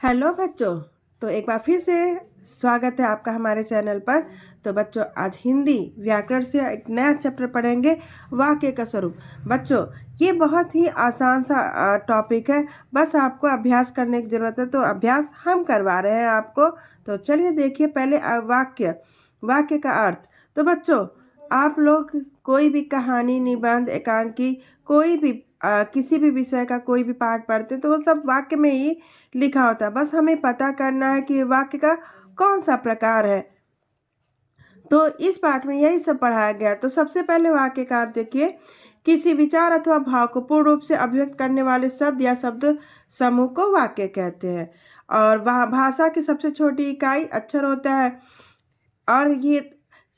Hello बच्चों। तो एक बार फिर से स्वागत है आपका हमारे चैनल पर। तो बच्चों, आज हिंदी व्याकरण से एक नया चैप्टर पढ़ेंगे, वाक्य का स्वरूप। बच्चों, ये बहुत ही आसान सा टॉपिक है, बस आपको अभ्यास करने की ज़रूरत है। तो अभ्यास हम करवा रहे हैं आपको। तो चलिए देखिए पहले वाक्य का अर्थ। तो बच्चों, आप लोग कोई भी कहानी, निबंध, एकांकी, कोई भी किसी भी विषय का कोई भी पाठ पढ़ते तो वो सब वाक्य में ही लिखा होता है। बस हमें पता करना है कि वाक्य का कौन सा प्रकार है। तो इस पाठ में यही सब पढ़ाया गया। तो सबसे पहले वाक्य का अर्थ देखिए। किसी विचार अथवा भाव को पूर्ण रूप से अभिव्यक्त करने वाले शब्द या शब्द समूह को वाक्य कहते हैं। और वह भाषा की सबसे छोटी इकाई अक्षर होता है। और ये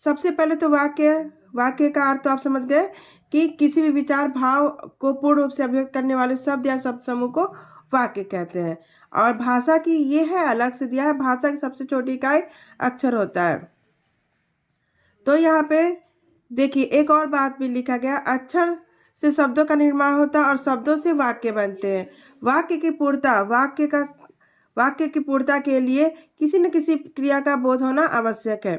सबसे पहले तो वाक्य का अर्थ तो आप समझ गए कि किसी भी विचार भाव को पूर्ण रूप से अभिव्यक्त करने वाले शब्द या शब्द समूह को वाक्य कहते हैं। और भाषा की ये है, अलग से दिया है, भाषा की सबसे छोटी इकाई अक्षर होता है। तो यहाँ पे देखिए एक और बात भी लिखा गया, अक्षर से शब्दों का निर्माण होता है और शब्दों से वाक्य बनते हैं। वाक्य की पूर्णता के लिए किसी न किसी क्रिया का बोध होना आवश्यक है।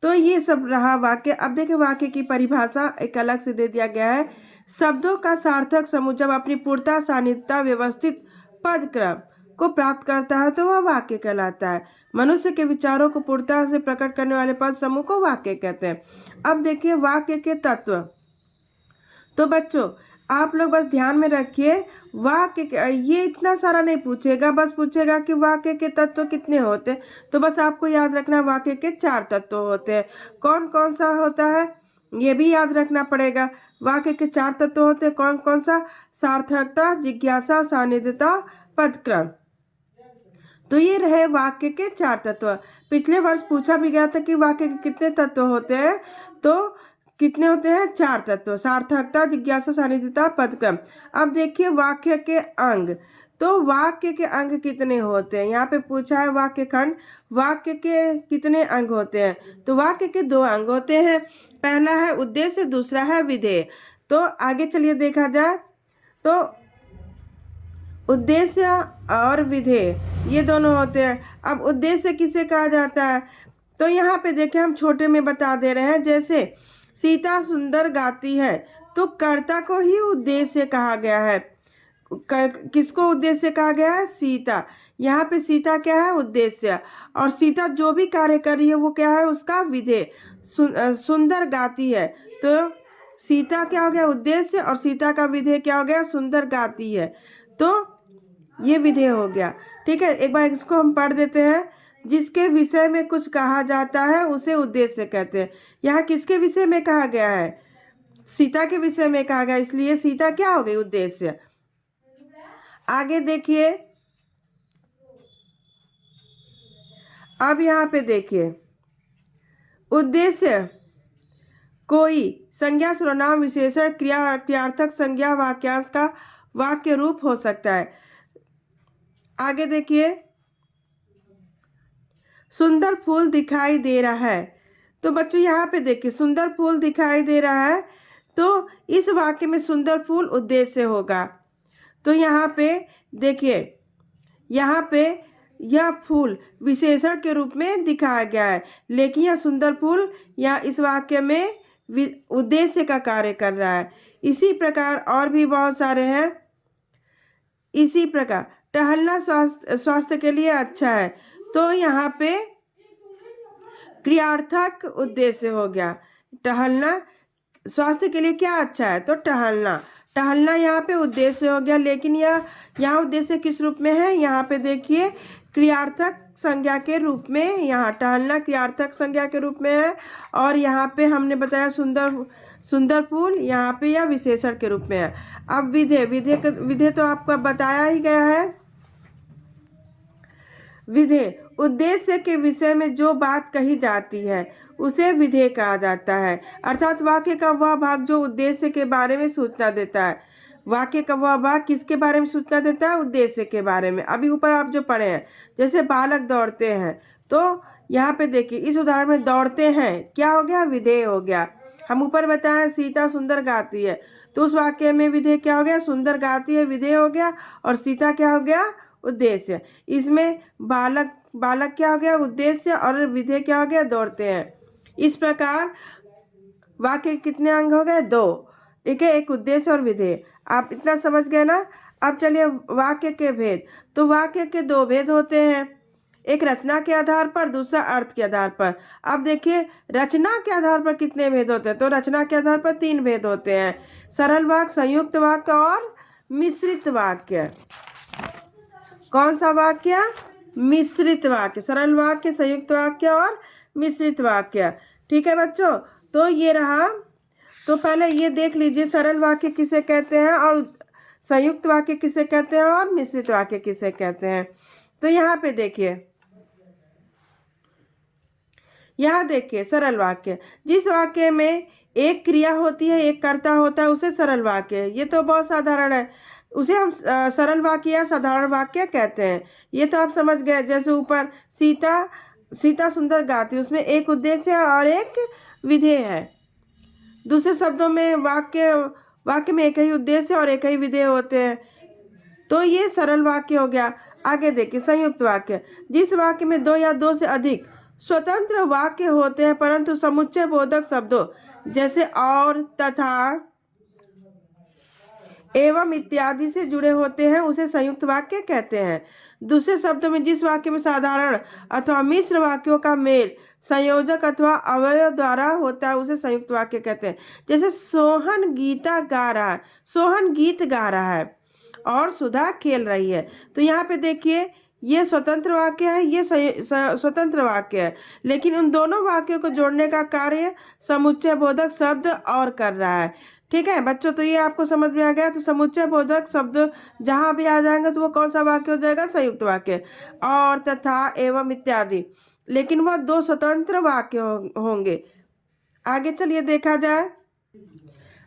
तो ये सब रहा वाक्य। अब देखिए वाक्य की परिभाषा एक अलग से दे दिया गया है। शब्दों का सार्थक समूह जब अपनी पूर्णता, सान्निध्यता, व्यवस्थित पद क्रम को प्राप्त करता है तो वह वाक्य कहलाता है। मनुष्य के विचारों को पूर्णता से प्रकट करने वाले पद समूह को वाक्य कहते हैं। अब देखिए वाक्य के तत्व। तो बच्चों, आप लोग बस ध्यान में रखिए, ये इतना सारा नहीं पूछेगा, बस पूछेगा कि वाक्य के तत्व कितने होते हैं। तो बस आपको याद रखना, वाक्य के 4 तत्व होते हैं। कौन कौन सा होता है ये भी याद रखना पड़ेगा। वाक्य के 4 तत्व होते हैं, कौन कौन सा? सार्थकता, जिज्ञासा, सानिध्यता, पदक्रम। तो ये रहे वाक्य के 4 तत्व। पिछले वर्ष पूछा भी गया था कि वाक्य के कितने तत्व होते हैं। तो कितने होते हैं? 4 तत्व, सार्थकता, जिज्ञासा, सानिध्यता, पदक्रम। अब देखिए वाक्य के अंग। तो वाक्य के अंग कितने होते हैं? यहाँ पे पूछा है वाक्य खंड, वाक्य के कितने अंग होते हैं? तो वाक्य के 2 अंग होते हैं। पहला है उद्देश्य, दूसरा है विधेय। तो आगे चलिए देखा जाए तो उद्देश्य और विधेय ये दोनों होते हैं। अब उद्देश्य किसे कहा जाता है? तो यहाँ पे देखें, हम छोटे में बता दे रहे हैं। जैसे सीता सुंदर गाती है, तो कर्ता को ही उद्देश्य कहा गया है। किसको उद्देश्य कहा गया है? सीता। यहाँ पे सीता क्या है? उद्देश्य। और सीता जो भी कार्य कर रही है वो क्या है? उसका विधेय। सुंदर गाती है, तो सीता क्या हो गया? उद्देश्य। और सीता का विधेय क्या हो गया? सुंदर गाती है। तो ये विधेय हो गया। ठीक है, एक बार इसको हम पढ़ देते हैं। जिसके विषय में कुछ कहा जाता है उसे उद्देश्य कहते हैं। यहाँ किसके विषय में कहा गया है? सीता के विषय में कहा गया, इसलिए सीता क्या हो गई? उद्देश्य। आगे देखिए, अब यहाँ पे देखिए, उद्देश्य कोई संज्ञा, सर्वनाम, विशेषण, क्रिया, क्रियार्थक, संज्ञा, वाक्यांश का वाक्य रूप हो सकता है। आगे देखिए, सुंदर फूल दिखाई दे रहा है। तो बच्चों यहाँ पे देखिए, सुंदर फूल दिखाई दे रहा है, तो इस वाक्य में सुंदर फूल उद्देश्य होगा। तो यहाँ पे देखिए, यहाँ पे यह फूल विशेषण के रूप में दिखाया गया है, लेकिन यह सुंदर फूल या इस वाक्य में उद्देश्य का कार्य कर रहा है। इसी प्रकार और भी बहुत सारे हैं। इसी प्रकार टहलना स्वास्थ्य के लिए अच्छा है, तो यहाँ पे क्रियार्थक उद्देश्य हो गया। टहलना स्वास्थ्य के लिए क्या अच्छा है? तो टहलना यहाँ पे उद्देश्य हो गया। लेकिन यह यहाँ उद्देश्य किस रूप में है? यहाँ पे देखिए, क्रियार्थक संज्ञा के रूप में। यहाँ टहलना क्रियार्थक संज्ञा के रूप में है। और यहाँ पे हमने बताया सुंदर फूल, यहाँ पे यह विशेषण के रूप में है। अब विधेय तो आपको बताया ही गया है। विधेय उद्देश्य के विषय में जो बात कही जाती है उसे विधेय कहा जाता है। अर्थात वाक्य का वह भाग जो उद्देश्य के बारे में सूचना देता है। वाक्य का वह भाग किसके बारे में सूचना देता है? उद्देश्य के बारे में। अभी ऊपर आप जो पढ़े हैं, जैसे बालक दौड़ते हैं, तो यहाँ पे देखिए इस उदाहरण में दौड़ते हैं क्या हो गया? विधेय हो गया। हम ऊपर बताएं सीता सुंदर गाती है, तो उस वाक्य में विधेय क्या हो गया? सुंदर गाती है विधेय हो गया, और सीता क्या हो गया? उद्देश्य। इसमें बालक बालक क्या हो गया, उद्देश्य, और विधेय क्या हो गया, दौड़ते हैं। इस प्रकार वाक्य के कितने अंग हो गए, 2। ठीक है, एक उद्देश्य और विधेय। आप इतना समझ गए ना। अब चलिए वाक्य के भेद। तो वाक्य के 2 भेद होते हैं, एक रचना के आधार पर, दूसरा अर्थ के आधार पर। अब देखिए रचना के आधार पर कितने भेद होते हैं, तो रचना के आधार पर 3 भेद होते हैं, सरल वाक्य, संयुक्त वाक्य और मिश्रित वाक्य। कौन सा वाक्य, मिश्रित वाक्य, सरल वाक्य, संयुक्त वाक्य और मिश्रित वाक्य। ठीक है बच्चों, तो ये रहा। तो पहले ये देख लीजिए सरल वाक्य किसे कहते हैं और संयुक्त वाक्य किसे कहते हैं और मिश्रित वाक्य किसे कहते हैं। तो यहाँ पे देखिए, यहाँ देखिए सरल वाक्य, जिस वाक्य में एक क्रिया होती है, एक कर्ता होता है, उसे सरल वाक्य, ये तो बहुत साधारण है, उसे हम सरल वाक्य या साधारण वाक्य कहते हैं। ये तो आप समझ गए। जैसे ऊपर सीता सुंदर गाती, उसमें एक उद्देश्य है और एक विधेय है। दूसरे शब्दों में वाक्य में एक ही उद्देश्य और एक ही विधेय होते हैं, तो ये सरल वाक्य हो गया। आगे देखिए संयुक्त वाक्य, जिस वाक्य में 2 या 2 से अधिक स्वतंत्र वाक्य होते हैं परंतु समुच्चय बोधक शब्दों जैसे और, तथा, एवं इत्यादि से जुड़े होते हैं, उसे संयुक्त वाक्य कहते हैं। दूसरे शब्दों में जिस वाक्य में साधारण अथवा मिश्र वाक्यों का मेल संयोजक अथवा अवयव द्वारा होता है, उसे संयुक्त वाक्य कहते हैं। जैसे सोहन गीता गा रहा है, सोहन गीत गा रहा है और सुधा खेल रही है। तो यहाँ पे देखिए ये स्वतंत्र वाक्य है, ये स्वतंत्र वाक्य है, लेकिन उन दोनों वाक्यों को जोड़ने का कार्य समुच्चय बोधक शब्द और कर रहा है। ठीक है बच्चों, तो ये आपको समझ में आ गया। तो समुच्चय बोधक शब्द जहाँ भी आ जाएंगे तो वो कौन सा वाक्य हो जाएगा, संयुक्त वाक्य। और, तथा, एवं इत्यादि, लेकिन वह 2 स्वतंत्र वाक्य होंगे। आगे चलिए देखा जाए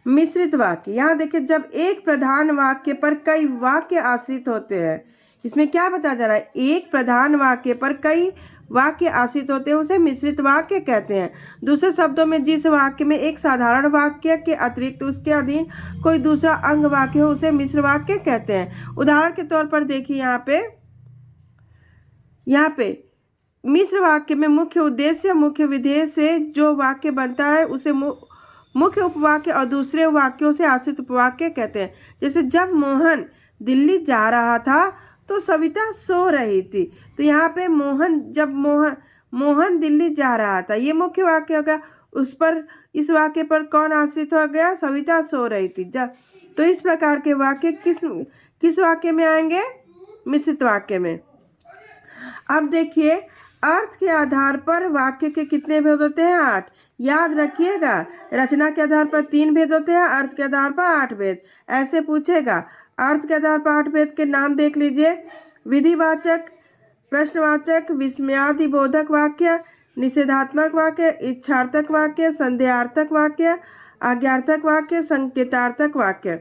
मिश्रित वाक्य। यहाँ देखिए, जब एक प्रधान वाक्य पर कई वाक्य आश्रित होते हैं, इसमें क्या बताया जा रहा है, एक प्रधान वाक्य पर कई वाक्य आश्रित होते हैं, उसे मिश्रित वाक्य कहते हैं। दूसरे शब्दों में जिस वाक्य में एक साधारण वाक्य के अतिरिक्त उसके अधीन कोई दूसरा अंग वाक्य हो, उसे मिश्र वाक्य कहते हैं। उदाहरण के तौर पर देखिए यहाँ पे मिश्र वाक्य में मुख्य उद्देश्य मुख्य विधेय से जो वाक्य बनता है उसे मुख्य उपवाक्य और दूसरे वाक्यों से आश्रित उपवाक्य कहते हैं। जैसे जब मोहन दिल्ली जा रहा था तो सविता सो रही थी। तो यहाँ पे जब मोहन दिल्ली जा रहा था, ये मुख्य वाक्य हो गया। उस पर, इस वाक्य पर कौन आश्रित हो गया, सविता सो रही थी। जब, तो इस प्रकार के वाक्य किस वाक्य में आएंगे, मिश्रित वाक्य में। अब देखिए अर्थ के आधार पर वाक्य के कितने भेद होते हैं, 8। याद रखिएगा, रचना के आधार पर 3 भेद होते हैं, अर्थ के आधार पर 8 भेद। ऐसे पूछेगा, अर्थ के आधार पर 8 भेद के नाम देख लीजिए। विधिवाचक, प्रश्नवाचक, विस्मयादिबोधक वाक्य, निषेधात्मक वाक्य, इच्छार्थक वाक्य, संदेहार्थक वाक्य, आज्ञार्थक वाक्य, संकेतार्थक वाक्य।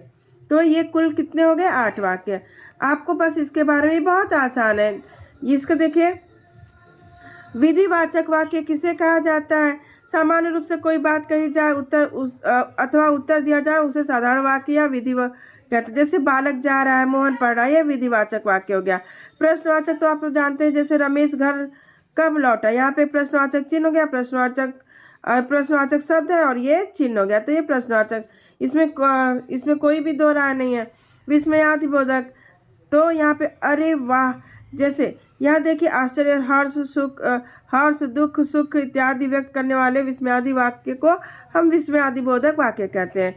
तो ये कुल कितने हो गए, 8 वाक्य। आपको बस इसके बारे में बहुत आसान है। इसको देखिए, विधिवाचक वाक्य किसे कहा जाता है, सामान्य रूप से कोई बात कही जाए अथवा उत्तर दिया जाए, उसे साधारण वाक्य या विधि कहते हैं। जैसे बालक जा रहा है, मोहन पढ़ रहा है, ये विधिवाचक वाक्य हो गया। प्रश्नवाचक तो आप तो जानते हैं, जैसे रमेश घर कब लौटा, यहाँ पे प्रश्नवाचक चिन्ह हो गया, प्रश्नवाचक शब्द है और ये चिन्ह हो गया, तो ये प्रश्नवाचक। इसमें कोई भी दो राय नहीं है। विस्मयादिबोधक, तो यहाँ पे अरे वाह, जैसे यहाँ देखिए आश्चर्य, हर्ष, दुख, सुख इत्यादि व्यक्त करने वाले विस्मयादि वाक्य को हम विस्मयादिबोधक वाक्य कहते हैं।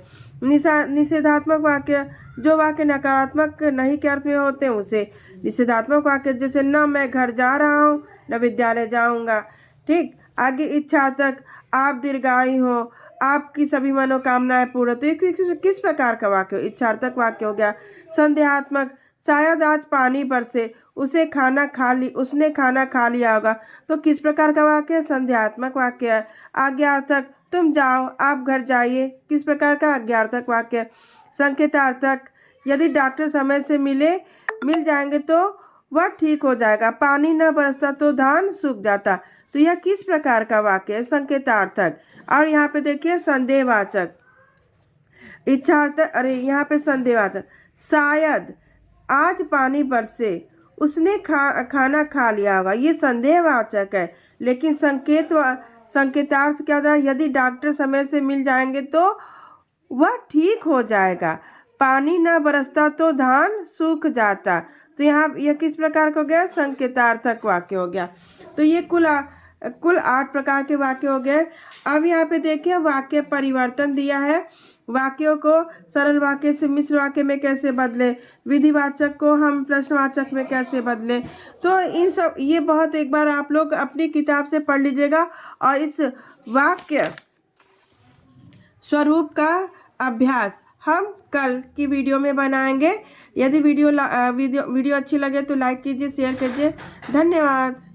निषेधात्मक वाक्य, जो वाक्य नकारात्मक नहीं के अर्थ में होते हैं, उसे निषेधात्मक वाक्य। जैसे न मैं घर जा रहा हूँ, न विद्यालय जाऊँगा। ठीक, आगे इच्छार्थक, आप दीर्घायु हो, आपकी सभी मनोकामनाएं पूर्ण। तो किस प्रकार का वाक्य, इच्छार्थक वाक्य हो गया। संदेहात्मक, शायद आज पानी बरसे, उसने खाना खा लिया होगा। तो किस प्रकार का वाक्य है, संदेहात्मक वाक्य है। आज्ञार्थक, तुम जाओ, आप घर जाइए, किस प्रकार का, आज्ञार्थक वाक्य। संकेतार्थक, यदि डॉक्टर समय से मिल जाएंगे तो वह ठीक हो जाएगा, पानी न बरसता तो धान सूख जाता। तो यह किस प्रकार का वाक्य है, संकेतार्थक। और यहाँ पे देखिए संदेहवाचक, इच्छार्थक, अरे यहाँ पे संदेहवाचक, शायद आज पानी बरसे, उसने खाना खा लिया होगा, ये संदेहवाचक है। लेकिन संकेतार्थ क्या होता है? यदि डॉक्टर समय से मिल जाएंगे तो वह ठीक हो जाएगा। पानी न बरसता तो धान सूख जाता। तो यहाँ यह किस प्रकार का हो गया? संकेतार्थक वाक्य हो गया। तो ये कुल 8 प्रकार के वाक्य हो गए। अब यहाँ पे देखिए वाक्य परिवर्तन दिया है। वाक्यों को सरल वाक्य से मिश्र वाक्य में कैसे बदले, विधिवाचक को हम प्रश्नवाचक में कैसे बदले। तो इन सब ये बहुत एक बार आप लोग अपनी किताब से पढ़ लीजिएगा और इस वाक्य स्वरूप का अभ्यास हम कल की वीडियो में बनाएंगे। यदि वीडियो अच्छी लगे तो लाइक कीजिए, शेयर कीजिए। धन्यवाद।